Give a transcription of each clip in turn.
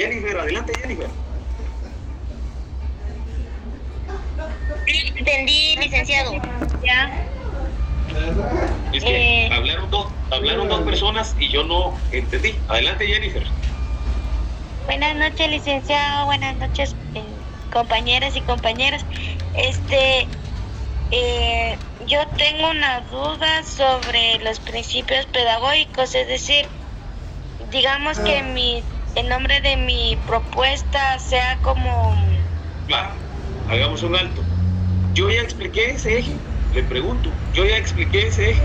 Jennifer, adelante, Jennifer. Sí, entendí, licenciado. Ya. Es que hablaron dos personas y yo no entendí. Adelante, Jennifer. Buenas noches, licenciado. Buenas noches, compañeras y compañeros. Yo tengo una duda sobre los principios pedagógicos, es decir, digamos que el nombre de mi propuesta sea como... Va, hagamos un alto. Yo ya expliqué ese eje. Le pregunto, yo ya expliqué ese eje.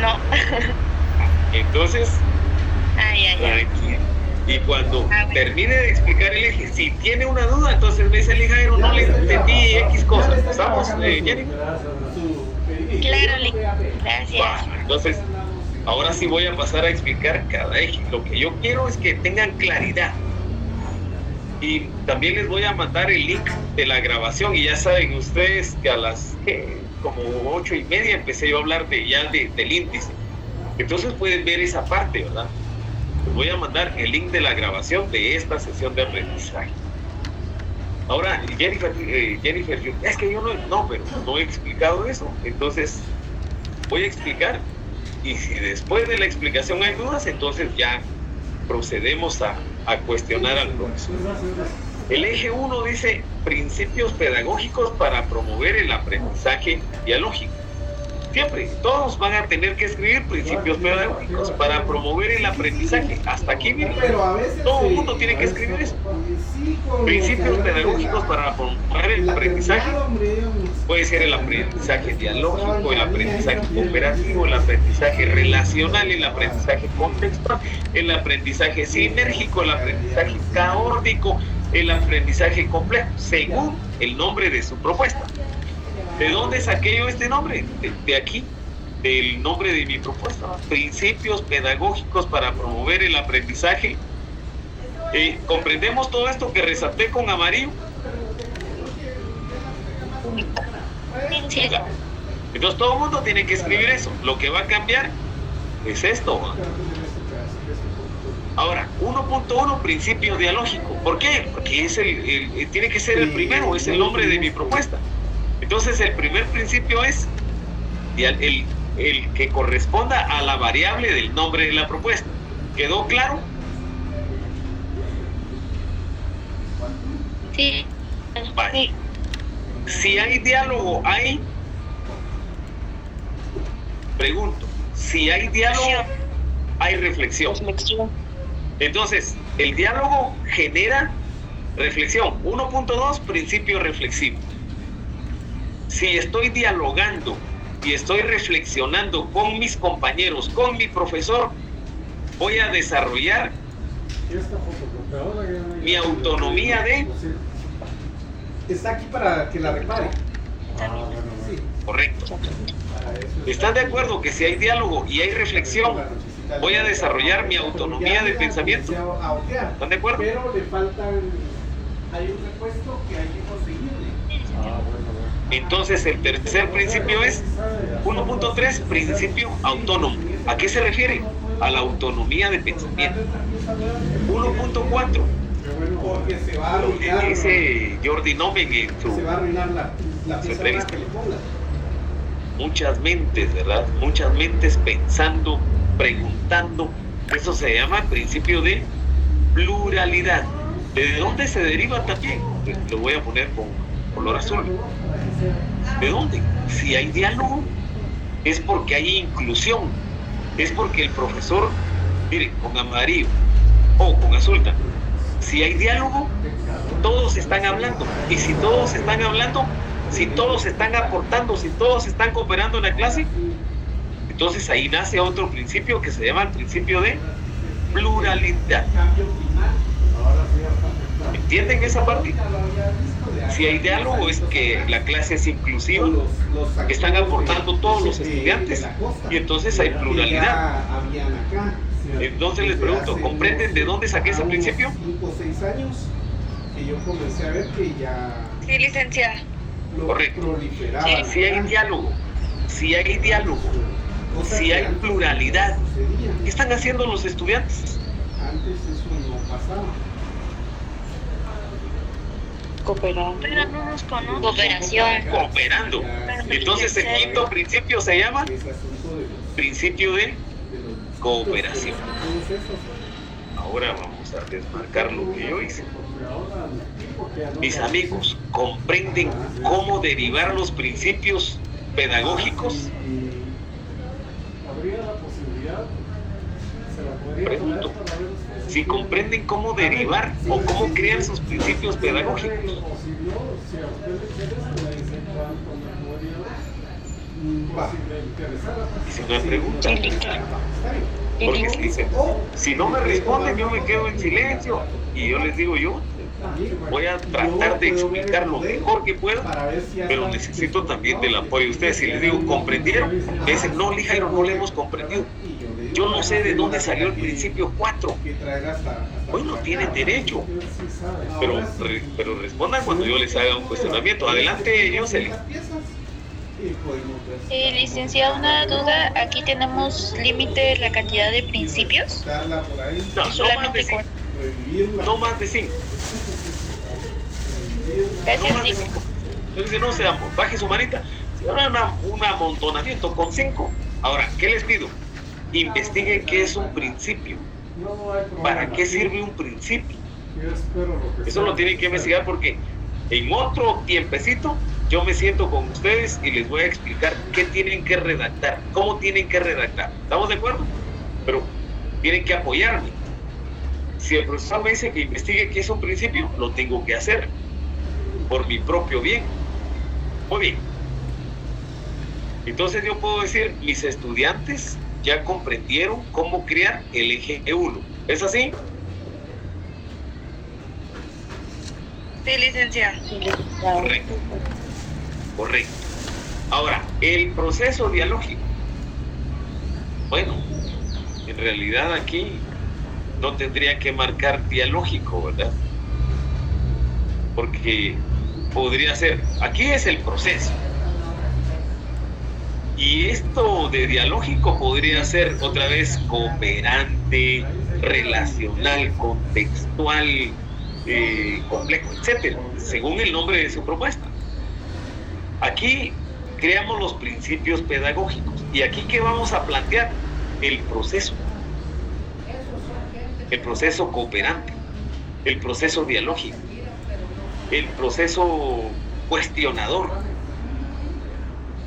No. Entonces, Ay. tranquila. Y cuando Bueno. termine de explicar el eje, si tiene una duda, entonces me dice el Jairo, no le entendí X cosas. ¿Estamos, Jennifer? Claro, gracias. Va, entonces, ahora sí voy a pasar a explicar cada eje. Lo que yo quiero es que tengan claridad. Y también les voy a mandar el link de la grabación. Y ya saben ustedes que a las como 8:30 empecé yo a hablar del índice. Entonces pueden ver esa parte, ¿verdad? Les voy a mandar el link de la grabación de esta sesión de aprendizaje. Ahora, Jennifer, es que yo pero no he explicado eso. Entonces, voy a explicar. Y si después de la explicación hay dudas, entonces ya procedemos a cuestionar al profesor. El eje 1 dice principios pedagógicos para promover el aprendizaje dialógico. Siempre, todos van a tener que escribir principios pedagógicos para promover el aprendizaje. Hasta aquí, miren, todo el mundo tiene que escribir eso. Principios pedagógicos para promover el aprendizaje. Puede ser el aprendizaje dialógico, el aprendizaje cooperativo, el aprendizaje relacional, el aprendizaje contextual, el aprendizaje sinérgico, el aprendizaje caórdico, el aprendizaje complejo, según el nombre de su propuesta. ¿De dónde saqué yo este nombre? De aquí, del nombre de mi propuesta. Principios pedagógicos para promover el aprendizaje. ¿Comprendemos todo esto que resalté con amarillo? Sí. Entonces todo el mundo tiene que escribir eso. Lo que va a cambiar es esto, ¿no? Ahora, 1.1, principio dialógico. ¿Por qué? Porque tiene que ser el primero, es el nombre de mi propuesta. Entonces el primer principio es el que corresponda a la variable del nombre de la propuesta. ¿Quedó claro? Sí. Vale. Si hay diálogo, pregunto, si hay diálogo, hay reflexión. Entonces, el diálogo genera reflexión. 1.2, principio reflexivo. Si estoy dialogando y estoy reflexionando con mis compañeros, con mi profesor, voy a desarrollar mi autonomía de... Está aquí para que la repare. Sí. Correcto. ¿Están de acuerdo que si hay diálogo y hay reflexión, voy a desarrollar mi autonomía de pensamiento? ¿Están de acuerdo? Pero le faltan... Hay un repuesto que hay que conseguirle. Entonces el tercer principio es 1.3, principio autónomo. ¿A qué se refiere? A la autonomía de pensamiento. 1.4, porque se va a lo que arruinar, dice Jordi Nomen en se va a arruinar la su pieza entrevista. que le pongas. Muchas mentes, ¿verdad? Muchas mentes pensando, preguntando. Eso se llama principio de pluralidad. ¿De dónde se deriva también? Lo voy a poner con color azul. ¿De dónde? Si hay diálogo, es porque hay inclusión. Es porque el profesor, miren, con amarillo o con azul también. Si hay diálogo, todos están hablando. Y si todos están hablando, si todos están aportando, si todos están cooperando en la clase, entonces ahí nace otro principio que se llama el principio de pluralidad. ¿Entienden esa parte? Si hay diálogo es que la clase es inclusiva, están aportando todos los estudiantes y entonces hay pluralidad. Entonces les pregunto, ¿comprenden de dónde saqué ese principio? 5 o 6 años que yo comencé a ver que ya... Sí, licenciada. Correcto. Proliferaba. Si hay diálogo, si hay pluralidad, ¿qué están haciendo los estudiantes? antes eso no pasaba. Cooperando. Pero no nos conocen. Cooperación. Cooperando. Entonces el quinto principio se llama Ese asunto de los principio de distintos cooperación. procesos. Ahora vamos a desmarcar lo que yo hice. Porque ahora, porque ya no Mis se- amigos, ¿comprenden cómo derivar los principios pedagógicos? Y habría la posibilidad, se la podría Pregunto, poner para ver ustedes si comprenden cómo derivar o cómo crean sus principios pedagógicos. Si a usted le interesa, me dice cuánto me podría dar. Si le interesara, pues, Es una pregunta. Sí, Porque si no me responden, yo me quedo en silencio. Y yo les digo, yo voy a tratar de explicar lo mejor que puedo, pero necesito también del apoyo de ustedes. Si les digo, ¿comprendieron? Me dicen, no, Jairo, no lo hemos comprendido. Yo no sé de dónde salió el principio 4. Bueno, tienen derecho, pero respondan cuando yo les haga un cuestionamiento. Adelante, Jocelyn. Licenciado, una duda. Aquí tenemos límite de la cantidad de principios. No, no más de 5. No más de 5. No Gracias, más de Nico. 5. Entonces, no sea, baje su manita. Si ahora un amontonamiento con 5. Ahora, ¿qué les pido? Investiguen qué es un principio. ¿Para qué sirve un principio? Eso lo tienen que investigar porque en otro tiempecito yo me siento con ustedes y les voy a explicar qué tienen que redactar, cómo tienen que redactar. ¿Estamos de acuerdo? Pero tienen que apoyarme. Si el profesor me dice que investigue qué es un principio, lo tengo que hacer por mi propio bien. Muy bien. Entonces yo puedo decir, mis estudiantes ya comprendieron cómo crear el eje 1. ¿Es así? Sí, licenciado. Correcto. Correcto. Ahora, el proceso dialógico. Bueno, en realidad aquí no tendría que marcar dialógico, ¿verdad? Porque podría ser, aquí es el proceso. Y esto de dialógico podría ser otra vez cooperante, relacional, contextual, complejo, etcétera, según el nombre de su propuesta. Aquí creamos los principios pedagógicos. ¿Y aquí qué vamos a plantear? El proceso cooperante, el proceso dialógico, el proceso cuestionador.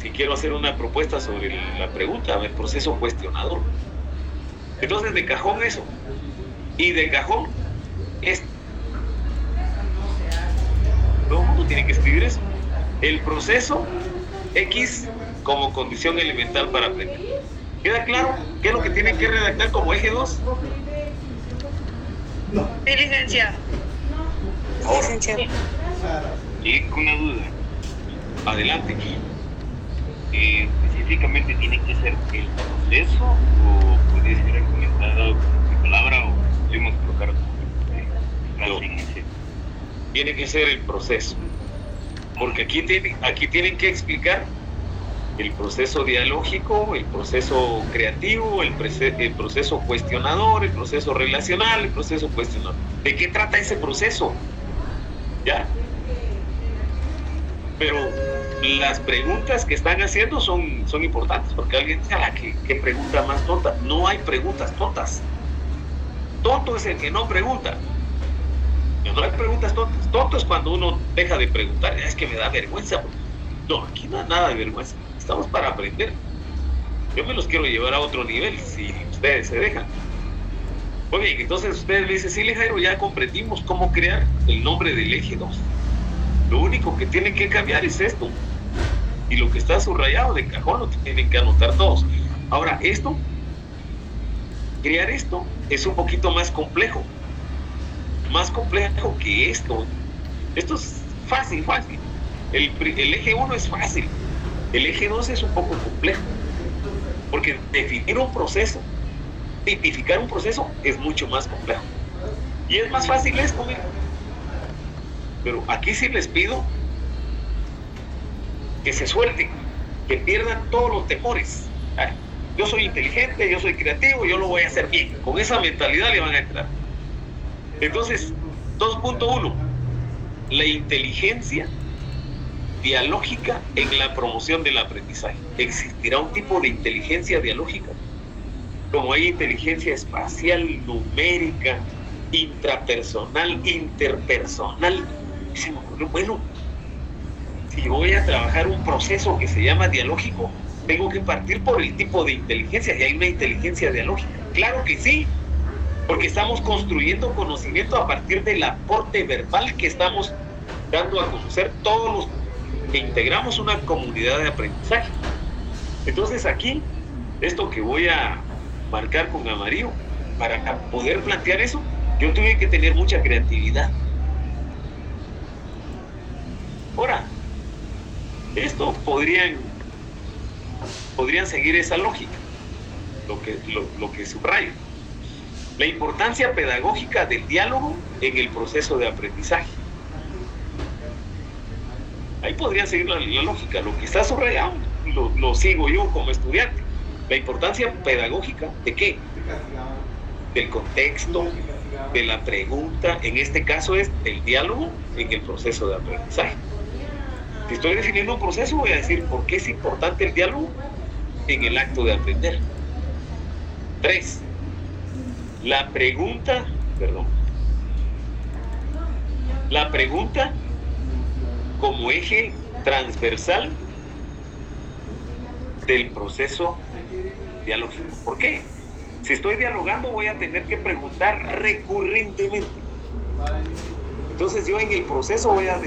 Si quiero hacer una propuesta sobre la pregunta, el proceso cuestionador. Entonces, de cajón eso. Y de cajón esto. Todo el mundo tiene que escribir eso. El proceso X como condición elemental para aprender. ¿Queda claro qué es lo que tienen que redactar como eje 2? Sí, licenciado. Ahora, y con una duda. Adelante. Específicamente tiene que ser el proceso o puede ser argumentado con mi palabra o podemos colocar No. en ese. Tiene que ser el proceso. Porque aquí tienen que explicar el proceso dialógico, el proceso creativo, el proceso cuestionador, el proceso relacional, el proceso cuestionador. ¿De qué trata ese proceso? ¿Ya? Pero las preguntas que están haciendo son importantes, porque alguien dice, ¿qué pregunta más tonta? No hay preguntas tontas. Tonto es el que no pregunta. No hay preguntas tontas. Tonto es cuando uno deja de preguntar. Es que me da vergüenza. No, aquí no hay nada de vergüenza. Estamos para aprender. Yo me los quiero llevar a otro nivel, si ustedes se dejan. Muy bien, entonces ustedes me dicen, sí, Jairo, ya comprendimos cómo crear el nombre del eje 2. Lo único que tienen que cambiar es esto. Y lo que está subrayado de cajón lo tienen que anotar todos. Ahora, crear esto es un poquito más complejo. Más complejo que esto. Esto es fácil. El eje 1 es fácil. El eje 2 es un poco complejo. Porque definir un proceso, tipificar un proceso es mucho más complejo. Y es más fácil esto, mira. Pero aquí sí les pido que se suelten, que pierdan todos los temores. Yo soy inteligente, yo soy creativo, yo lo voy a hacer bien. Con esa mentalidad le van a entrar. Entonces, 2.1, la inteligencia dialógica en la promoción del aprendizaje. ¿Existirá un tipo de inteligencia dialógica? Como hay inteligencia espacial, numérica, intrapersonal, interpersonal. Y se me ocurrió, bueno, si voy a trabajar un proceso que se llama dialógico, tengo que partir por el tipo de inteligencia. ¿Y hay una inteligencia dialógica? Claro que sí, porque estamos construyendo conocimiento a partir del aporte verbal que estamos dando a conocer todos los que integramos una comunidad de aprendizaje. Entonces aquí, esto que voy a marcar con amarillo, para poder plantear eso, yo tuve que tener mucha creatividad. Ahora, esto podrían seguir esa lógica, lo que subrayo. La importancia pedagógica del diálogo en el proceso de aprendizaje. Ahí podría seguir la lógica. Lo que está subrayado lo sigo yo como estudiante. La importancia pedagógica ¿de qué? Del contexto, de la pregunta. En este caso es el diálogo en el proceso de aprendizaje. Si estoy definiendo un proceso, voy a decir por qué es importante el diálogo en el acto de aprender. 3. La pregunta como eje transversal del proceso dialógico. ¿Por qué? Si estoy dialogando, voy a tener que preguntar recurrentemente. Entonces yo en el proceso voy a